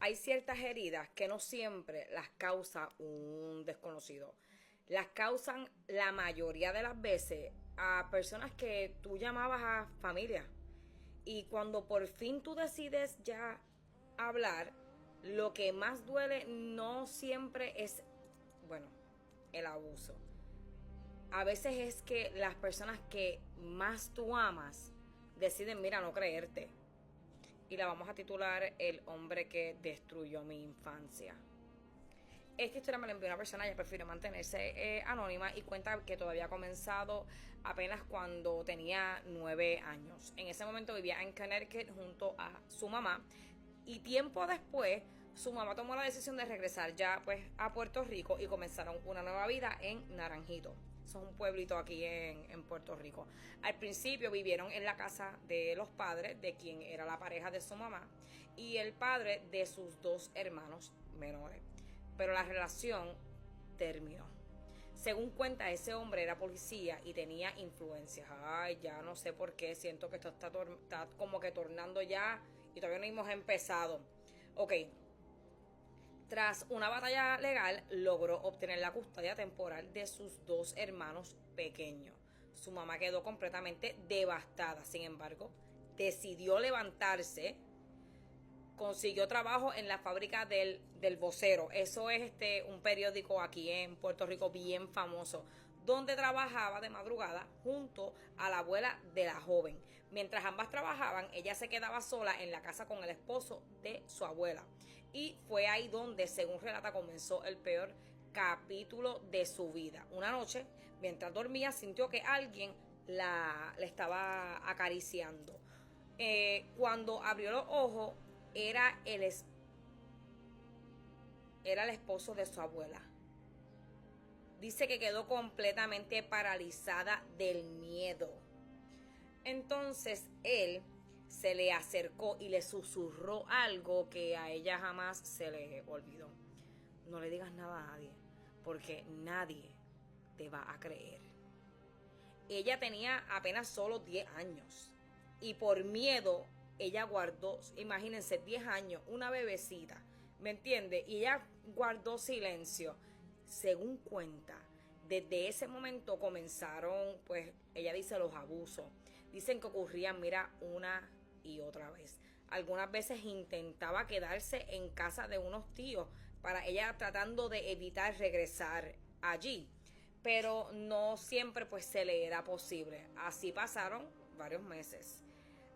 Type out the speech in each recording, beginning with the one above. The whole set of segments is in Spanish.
hay ciertas heridas que no siempre las causa un desconocido. Las causan la mayoría de las veces a personas que tú llamabas a familia. Y cuando por fin tú decides ya hablar, lo que más duele no siempre es, bueno, el abuso. A veces es que las personas que más tú amas deciden, mira, no creerte. Y la vamos a titular El hombre que destruyó mi infancia. Esta historia me la envió una persona, ella prefiere mantenerse anónima y cuenta que todavía ha comenzado apenas cuando tenía 9 años. En ese momento vivía en Connecticut junto a su mamá y tiempo después su mamá tomó la decisión de regresar ya pues a Puerto Rico y comenzaron una nueva vida en Naranjito. Eso es un pueblito aquí en Puerto Rico. Al principio vivieron en la casa de los padres, de quien era la pareja de su mamá, y el padre de sus dos hermanos menores. Pero la relación terminó. Según cuenta, ese hombre era policía y tenía influencias. Ay, ya no sé por qué, siento que esto está como que tornando ya y todavía no hemos empezado. Ok, tras una batalla legal, logró obtener la custodia temporal de sus dos hermanos pequeños. Su mamá quedó completamente devastada. Sin embargo, decidió levantarse, consiguió trabajo en la fábrica del Vocero. Eso es un periódico aquí en Puerto Rico bien famoso, donde trabajaba de madrugada junto a la abuela de la joven. Mientras ambas trabajaban, ella se quedaba sola en la casa con el esposo de su abuela. Y fue ahí donde, según relata, comenzó el peor capítulo de su vida. Una noche, mientras dormía, sintió que alguien le estaba acariciando. Cuando abrió los ojos, era el, era el esposo de su abuela. Dice que quedó completamente paralizada del miedo. Entonces él se le acercó y le susurró algo que a ella jamás se le olvidó. No le digas nada a nadie, porque nadie te va a creer. Ella tenía apenas solo 10 años y por miedo ella guardó, imagínense, 10 años, una bebecita, ¿me entiende? Y ella guardó silencio. Según cuenta, desde ese momento comenzaron, pues, ella dice los abusos. Dicen que ocurrían, mira, una y otra vez. Algunas veces intentaba quedarse en casa de unos tíos para ella tratando de evitar regresar allí, pero no siempre pues se le era posible. Así pasaron varios meses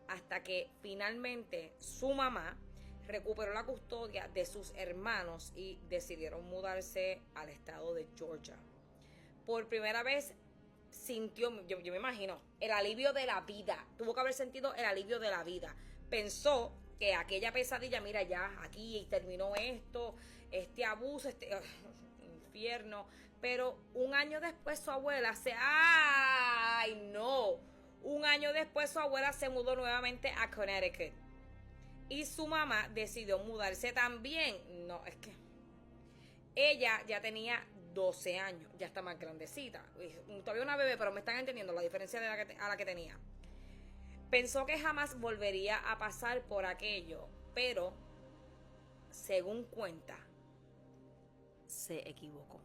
hasta que finalmente su mamá recuperó la custodia de sus hermanos y decidieron mudarse al estado de Georgia. Por primera vez sintió, yo me imagino, el alivio de la vida. Tuvo que haber sentido el alivio de la vida. Pensó que aquella pesadilla, mira, ya aquí terminó esto, este abuso, infierno. Pero un año después su abuela ¡ay, no! Un año después su abuela se mudó nuevamente a Connecticut. Y su mamá decidió mudarse también. No, es que ella ya tenía 12 años, ya está más grandecita. Todavía una bebé, pero me están entendiendo la diferencia de a la que tenía. Pensó que jamás volvería a pasar por aquello, pero según cuenta, se equivocó.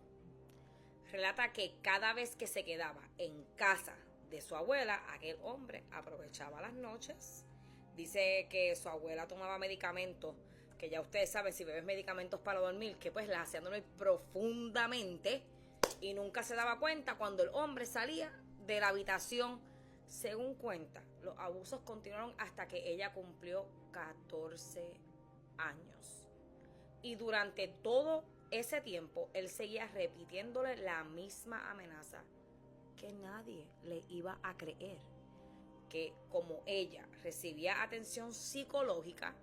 Relata que cada vez que se quedaba en casa de su abuela, aquel hombre aprovechaba las noches. Dice que su abuela tomaba medicamentos, que ya ustedes saben, si bebes medicamentos para dormir, que pues la hacían dormir profundamente y nunca se daba cuenta cuando el hombre salía de la habitación. Según cuenta, los abusos continuaron hasta que ella cumplió 14 años. Y durante todo ese tiempo, él seguía repitiéndole la misma amenaza, que nadie le iba a creer. Que como ella recibía atención psicológica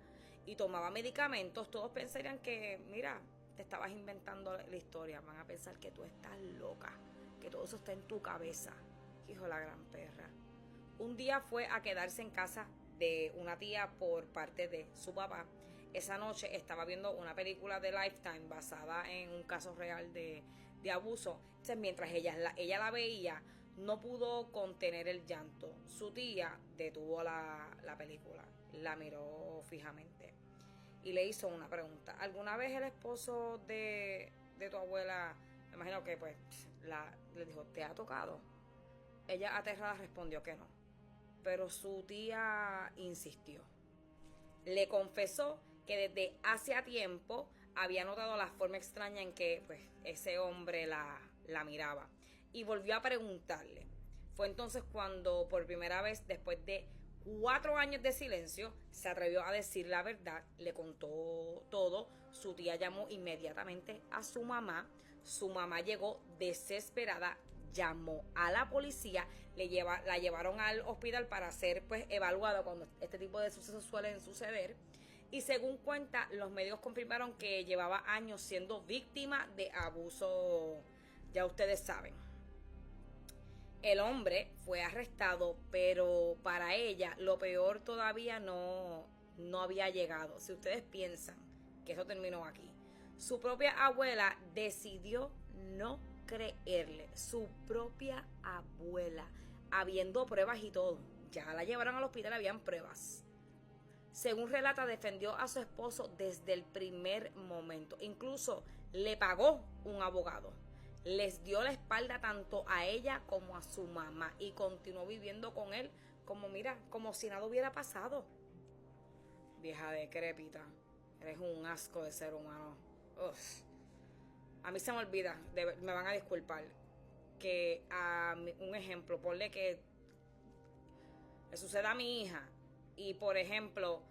y tomaba medicamentos, todos pensarían que, mira, te estabas inventando la historia. Van a pensar que tú estás loca, que todo eso está en tu cabeza. Hijo de la gran perra. Un día fue a quedarse en casa de una tía por parte de su papá. Esa noche estaba viendo una película de Lifetime basada en un caso real de abuso. Entonces, mientras ella la veía, no pudo contener el llanto. Su tía detuvo la película, la miró fijamente y le hizo una pregunta. ¿Alguna vez el esposo de tu abuela, me imagino que pues le dijo, ¿te ha tocado? Ella aterrada respondió que no, pero su tía insistió. Le confesó que desde hace tiempo había notado la forma extraña en que pues, ese hombre la miraba y volvió a preguntarle. Fue entonces cuando por primera vez, después de 4 años de silencio, se atrevió a decir la verdad, le contó todo. Su tía llamó inmediatamente a su mamá. Su mamá llegó desesperada, llamó a la policía, la llevaron al hospital para ser pues evaluada cuando este tipo de sucesos suelen suceder. Y según cuenta, los medios confirmaron que llevaba años siendo víctima de abuso, ya ustedes saben. El hombre fue arrestado, pero para ella lo peor todavía no había llegado. Si ustedes piensan que eso terminó aquí, su propia abuela decidió no creerle. Su propia abuela, habiendo pruebas y todo. Ya la llevaron al hospital, habían pruebas. Según relata, defendió a su esposo desde el primer momento. Incluso le pagó un abogado. Les dio la espalda tanto a ella como a su mamá y continuó viviendo con él como si nada hubiera pasado. Vieja decrépita, eres un asco de ser humano. Uf. A mí se me olvida, me van a disculpar, que un ejemplo, ponle que le suceda a mi hija y por ejemplo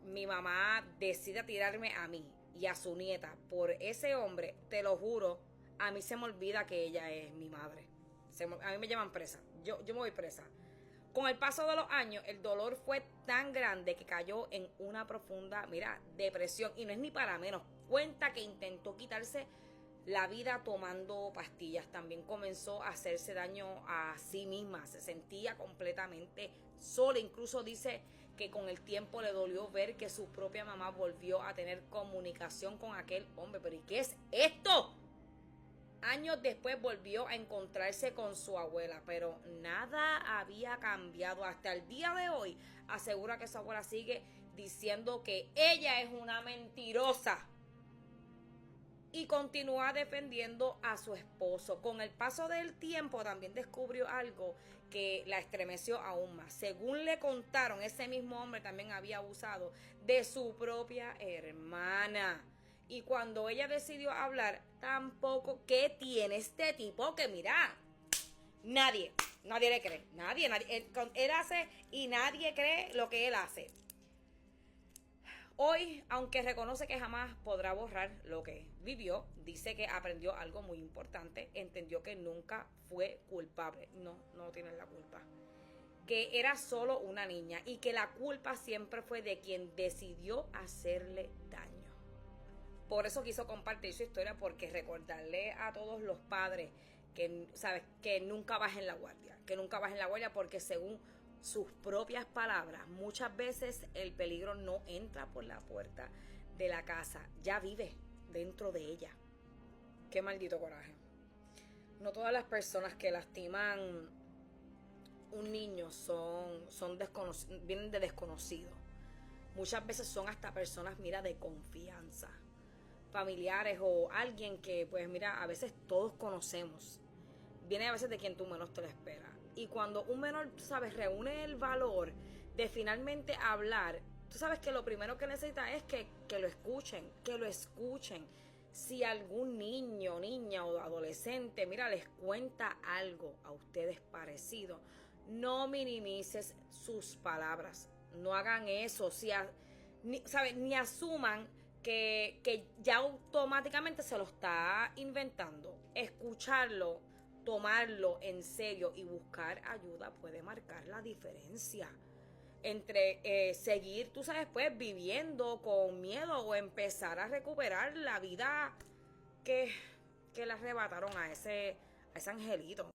mi mamá decida tirarme a mí y a su nieta por ese hombre, te lo juro, a mí se me olvida que ella es mi madre. A mí me llevan presa, yo me voy presa. Con el paso de los años, el dolor fue tan grande que cayó en una profunda, depresión. Y no es ni para menos. Cuenta que intentó quitarse la vida tomando pastillas. También comenzó a hacerse daño a sí misma. Se sentía completamente sola. Incluso dice que con el tiempo le dolió ver que su propia mamá volvió a tener comunicación con aquel hombre. ¿Pero y qué es esto? Años después volvió a encontrarse con su abuela, pero nada había cambiado. Hasta el día de hoy asegura que su abuela sigue diciendo que ella es una mentirosa y continúa defendiendo a su esposo. Con el paso del tiempo también descubrió algo que la estremeció aún más. Según le contaron, ese mismo hombre también había abusado de su propia hermana. Y cuando ella decidió hablar, tampoco, ¿qué tiene este tipo? Que mira, nadie le cree. Nadie. Él hace y nadie cree lo que él hace. Hoy, aunque reconoce que jamás podrá borrar lo que vivió, dice que aprendió algo muy importante. Entendió que nunca fue culpable. No tiene la culpa. Que era solo una niña y que la culpa siempre fue de quien decidió hacerle daño. Por eso quiso compartir su historia, porque recordarle a todos los padres que nunca bajen la guardia, porque según sus propias palabras, muchas veces el peligro no entra por la puerta de la casa, ya vive dentro de ella. Qué maldito coraje. No todas las personas que lastiman un niño vienen de desconocidos. Muchas veces son hasta personas, de confianza, familiares o alguien que, a veces todos conocemos. Viene a veces de quien tú menos te lo esperas. Y cuando un menor, reúne el valor de finalmente hablar, tú sabes que lo primero que necesita es que lo escuchen. Si algún niño, niña o adolescente, les cuenta algo a ustedes parecido, no minimices sus palabras. No hagan eso. Ni asuman que ya automáticamente se lo está inventando. Escucharlo, tomarlo en serio y buscar ayuda puede marcar la diferencia entre seguir, pues viviendo con miedo o empezar a recuperar la vida que le arrebataron a ese angelito.